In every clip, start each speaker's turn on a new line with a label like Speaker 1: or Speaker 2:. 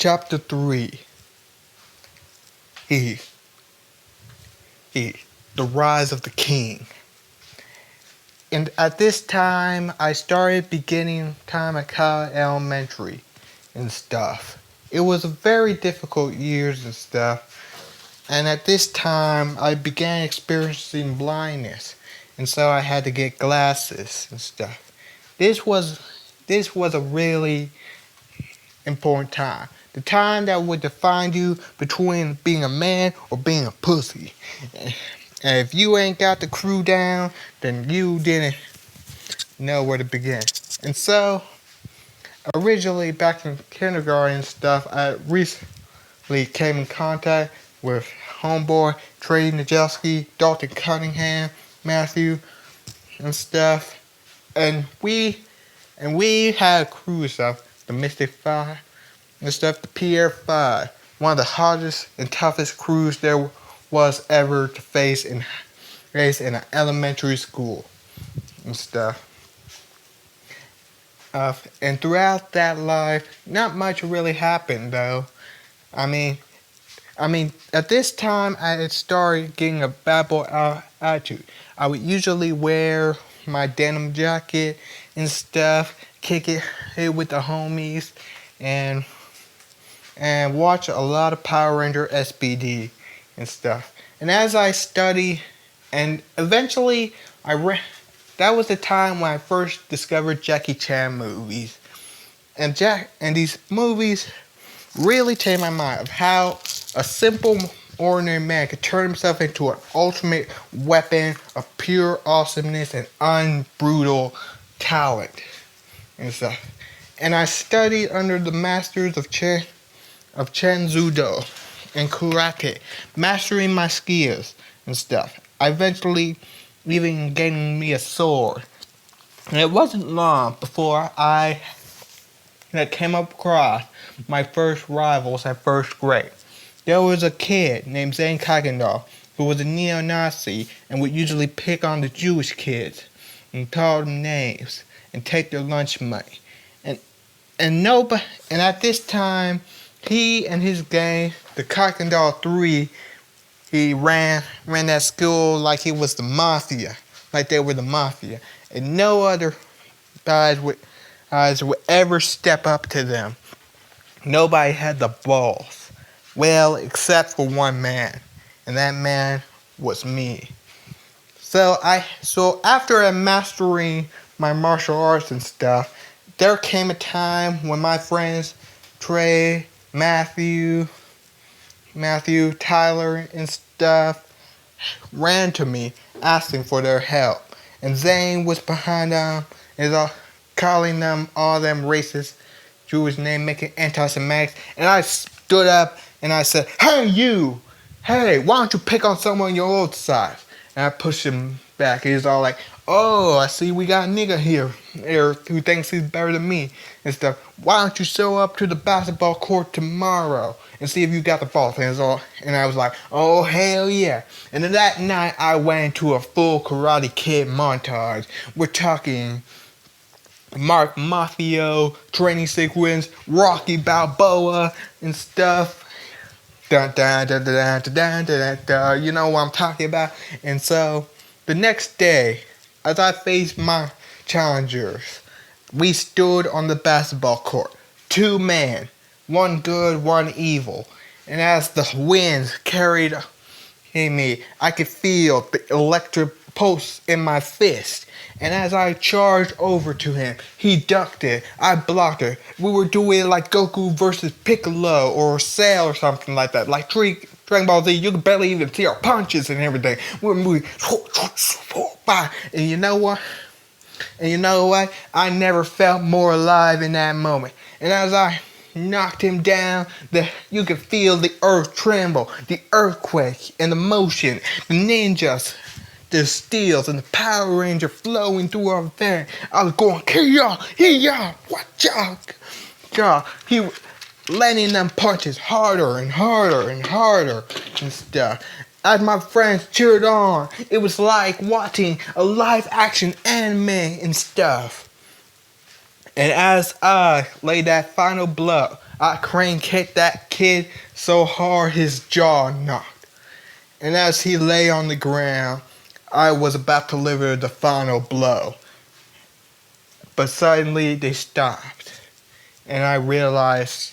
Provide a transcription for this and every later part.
Speaker 1: Chapter 3. E. The Rise of the King. And at this time, I started beginning time at Kyle Elementary and stuff. It was a very difficult years and stuff. And at this time, I began experiencing blindness. And so I had to get glasses and stuff. This was a really important time. The time that would define you between being a man or being a pussy. And if you ain't got the crew down, then you didn't know where to begin. And so, originally back in kindergarten and stuff, I recently came in contact with homeboy Trey Najelski, Dalton Cunningham, Matthew, and stuff. And we had a crew and stuff. The Mystic 5 and stuff, the Pt3, one of the hardest and toughest crews there was ever to face in an elementary school and stuff. And throughout that life, not much really happened though. I mean, at this time I had started getting a bad boy attitude. I would usually wear my denim jacket and stuff, kick it with the homies, and watch a lot of Power Ranger SBD and stuff. And as I study, and eventually that was the time when I first discovered Jackie Chan movies. And these movies really changed my mind of how a simple, ordinary man could turn himself into an ultimate weapon of pure awesomeness and unbrutal talent and stuff. And I studied under the masters of Chen Judo and Karate, mastering my skills and stuff. I eventually even getting me a sword. And it wasn't long before I came across my first rivals at first grade. There was a kid named Zane Kuykendall who was a neo-Nazi and would usually pick on the Jewish kids and call them names and take their lunch money. And at this time, he and his gang, the Kuykendall 3, he ran that school like he was the mafia, like they were the mafia, and no other guys would ever step up to them. Nobody had the balls, well, except for one man, and that man was me. So after mastering my martial arts and stuff, there came a time when my friends Trey, Matthew, Tyler, and stuff ran to me asking for their help. And Zane was behind them, calling them all them racist Jewish name making anti-Semitics. And I stood up and I said, "Hey you! Hey, why don't you pick on someone your old size?" And I pushed him back. He was all like, "Oh, I see we got a nigga here who thinks he's better than me and stuff. Why don't you show up to the basketball court tomorrow and see if you got the ball?" And I was like, "Oh, hell yeah." And then that night, I went into a full Karate Kid montage. We're talking Mark Mafio, training sequence, Rocky Balboa, and stuff. Dun, dun, dun, dun, dun, dun, dun, dun, you know what I'm talking about. And so, the next day, as I faced my challengers, we stood on the basketball court. 2 men, one good, one evil. And as the winds carried me, I could feel the electric pulse in my fist. And as I charged over to him, he ducked it, I blocked it. We were doing it like Goku versus Piccolo or Cell or something like that. Like Dragon Ball Z, you could barely even see our punches and everything. We were moving, and you know what? I never felt more alive in that moment. And as I knocked him down, you could feel the earth tremble, the earthquake and the motion, the ninjas, the steels, and the Power Ranger flowing through our veins. I was going, "Hey-ya, watch out." He was landing them punches harder and harder and harder and stuff. As my friends cheered on, it was like watching a live action anime and stuff. And as I laid that final blow, I crane kicked that kid so hard his jaw knocked. And as he lay on the ground, I was about to deliver the final blow. But suddenly they stopped. And I realized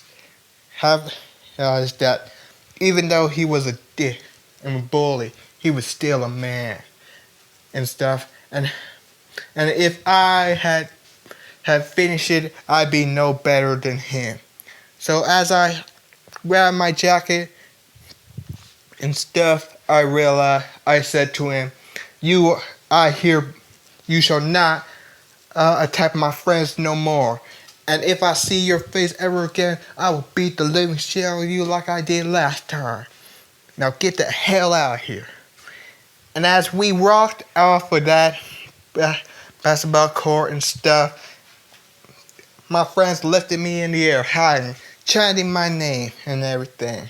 Speaker 1: that even though he was a dick and a bully, he was still a man and stuff. And if I had finished it, I'd be no better than him. So as I grabbed my jacket and stuff, I realized, I said to him, you shall not attack my friends no more. And if I see your face ever again, I will beat the living shit out of you like I did last time. Now get the hell out of here. And as we walked off of that basketball court and stuff, my friends lifted me in the air, hiding, chanting my name and everything.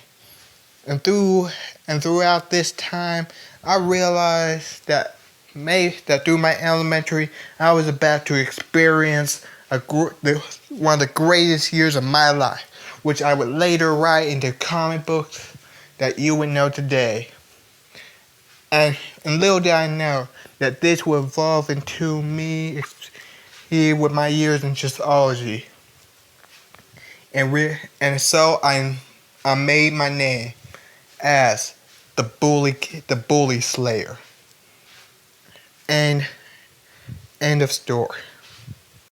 Speaker 1: And throughout this time, I realized that through my elementary, I was about to experience one of the greatest years of my life, which I would later write into comic books that you would know today. And little did I know that this would evolve into me here with my years in Christology. And so I made my name as the bully Slayer. And end of story.